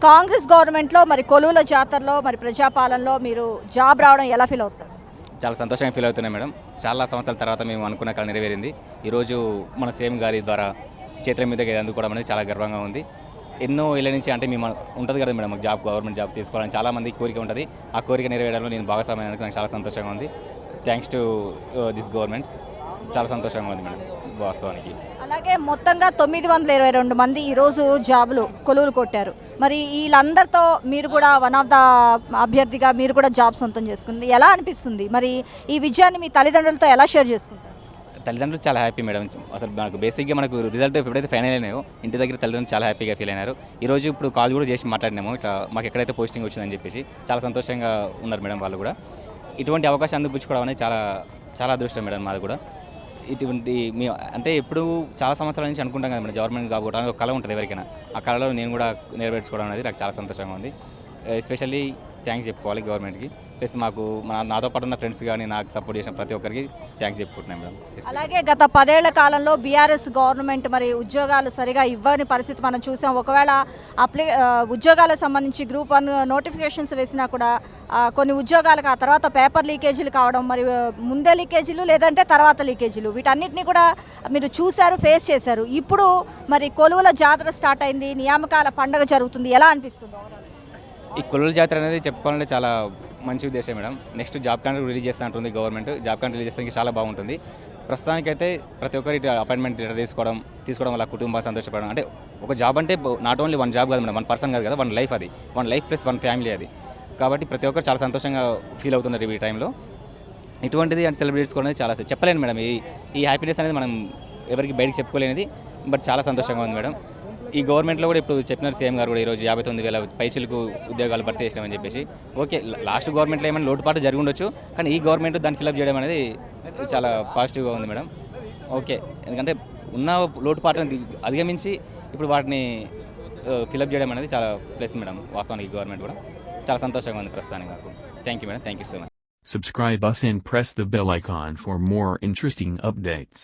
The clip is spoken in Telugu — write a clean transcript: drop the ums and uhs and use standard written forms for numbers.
కాంగ్రెస్ గవర్నమెంట్లో మరి కొలువుల జాతరలో మరి ప్రజాపాలనలో మీరు జాబ్ రావడం ఎలా ఫీల్ అవుతారు? చాలా సంతోషంగా ఫీల్ అవుతున్నాయి మేడం. చాలా సంవత్సరాల తర్వాత మేము అనుకున్న కళ నెరవేరింది. ఈరోజు మన సీఎం గారి ద్వారా చేతుల మీదకి అందుకోవడం అనేది చాలా గర్వంగా ఉంది. ఎన్నో ఏళ్ళ నుంచి అంటే మేము ఉంటుంది కదా మేడం, మాకు గవర్నమెంట్ జాబ్ తీసుకోవాలని చాలామంది కోరిక ఉంటుంది. ఆ కోరిక నెరవేరడంలో నేను భాగస్వామ్యం నాకు చాలా సంతోషంగా ఉంది. Thanks to this government. చాలా సంతోషంగా ఉంది మేడం వాస్తవానికి. అలాగే మొత్తంగా 922 మంది ఈరోజు కొలువులు కొట్టారు. మరి వీళ్ళందరితో మీరు కూడా వన్ ఆఫ్ ద అభ్యర్థిగా మీరు కూడా జాబ్ సొంతం చేసుకుంది ఎలా అనిపిస్తుంది? మరి ఈ విజయాన్ని మీ తల్లిదండ్రులతో ఎలా షేర్ చేసుకుంటారు? తల్లిదండ్రులు చాలా హ్యాపీ మేడం. అసలు మనకు బేసిక్గా మనకు రిజల్ట్ ఎప్పుడైతే ఫైనల్ అయినాయో ఇంటి దగ్గర తల్లిదండ్రులు చాలా హ్యాపీగా ఫీల్ అయినారు. ఈరోజు ఇప్పుడు కాల్ కూడా చేసి మాట్లాడినాము, ఇట్లా మాకు ఎక్కడైతే పోస్టింగ్ వచ్చిందని చెప్పేసి చాలా సంతోషంగా ఉన్నారు మేడం వాళ్ళు కూడా. ఇటువంటి అవకాశం అందిపుచ్చుకోవడం అనేది చాలా చాలా అదృష్టం మేడం మాది కూడా. ఇటువంటి మీ అంటే ఎప్పుడు చాలా సంవత్సరాల నుంచి అనుకుంటాం కదా మేడం, గవర్నమెంట్ జాబ్ కొట్టాలని ఒక కళ ఉంటుంది ఎవరికైనా. ఆ కళలో నేను కూడా నెరవేర్చుకోవడం అనేది నాకు చాలా సంతోషంగా ఉంది. ఎస్పెషల్లీ థ్యాంక్స్ చెప్పుకోవాలి గవర్నమెంట్కి, ప్లస్ మాకు నాతో పాటు ఉన్న ఫ్రెండ్స్ కానీ నాకు సపోర్ట్ చేసిన ప్రతి ఒక్కరికి థ్యాంక్స్ చెప్పుకుంటున్నాను మేడం. అలాగే గత 10 ఏళ్ల కాలంలో బీఆర్ఎస్ గవర్నమెంట్ మరి ఉద్యోగాలు సరిగా ఇవ్వని పరిస్థితి మనం చూసాం. ఒకవేళ ఉద్యోగాలకు సంబంధించి గ్రూప్ 1 నోటిఫికేషన్స్ వేసినా కూడా కొన్ని ఉద్యోగాలకు ఆ తర్వాత పేపర్ లీకేజీలు కావడం, మరి ముందే లీకేజీలు లేదంటే తర్వాత లీకేజీలు, వీటన్నిటిని కూడా మీరు చూశారు, ఫేస్ చేశారు. ఇప్పుడు మరి కొలువుల జాతర స్టార్ట్ అయింది, నియామకాల పండుగ జరుగుతుంది, ఎలా అనిపిస్తుంది? ఈ కొలువుల జాతర అనేది చెప్పుకోవాలంటే చాలా మంచి ఉద్దేశం madam. Next job contract release చేస్తూ ఉంటుంది గవర్నమెంట్. జాబ్ కాంట్రాక్ట్ రిలీజ్ చేస్తే చాలా బాగుంటుంది. ప్రస్తుతానికైతే ప్రతి ఒక్కరి అపాయింట్మెంట్ లెటర్ తీసుకోవడం వల్ల కుటుంబం సంతోషపడడం. అంటే ఒక జాబ్ అంటే నాట్ ఓన్లీ వన్ జాబ్ కాదు మేడం, వన్ పర్సన్ కాదు కదా, వన్ లైఫ్. అది one life plus one family అది. కాబట్టి ప్రతి ఒక్కరు చాలా సంతోషంగా ఫీల్ అవుతున్నారు ఈ టైంలో. ఇటువంటిది అంటే సెలబ్రేట్ చేసుకోవడం చాలా చెప్పలేను మేడం. ఈ హ్యాపీనెస్ అనేది మనం ఎవరికి బయటకు చెప్పుకోలేనిది, బట్ చాలా సంతోషంగా ఉంది మేడం. ఈ గవర్నమెంట్లో కూడా ఇప్పుడు చెప్పినారు సీఎం గారు కూడా ఈరోజు 59,000 పైసలకు ఉద్యోగాలు భర్తీ చేసినామని చెప్పేసి. ఓకే, లాస్ట్ గవర్నమెంట్లో ఏమైనా లోటుపాటు జరిగి ఉండొచ్చు, కానీ ఈ గవర్నమెంట్ దాన్ని ఫిలప్ చేయడం అనేది చాలా పాజిటివ్గా ఉంది మేడం. ఓకే, ఎందుకంటే ఉన్న లోటుపాట్లను అధిగమించి ఇప్పుడు వాటిని ఫిలప్ చేయడం అనేది చాలా ప్లస్ మేడం. వాస్తవానికి గవర్నమెంట్ కూడా చాలా సంతోషంగా ఉంది ప్రస్తుతానికి నాకు. Thank you madam, thank you so much. Subscribe us and press the bell icon for more interesting updates.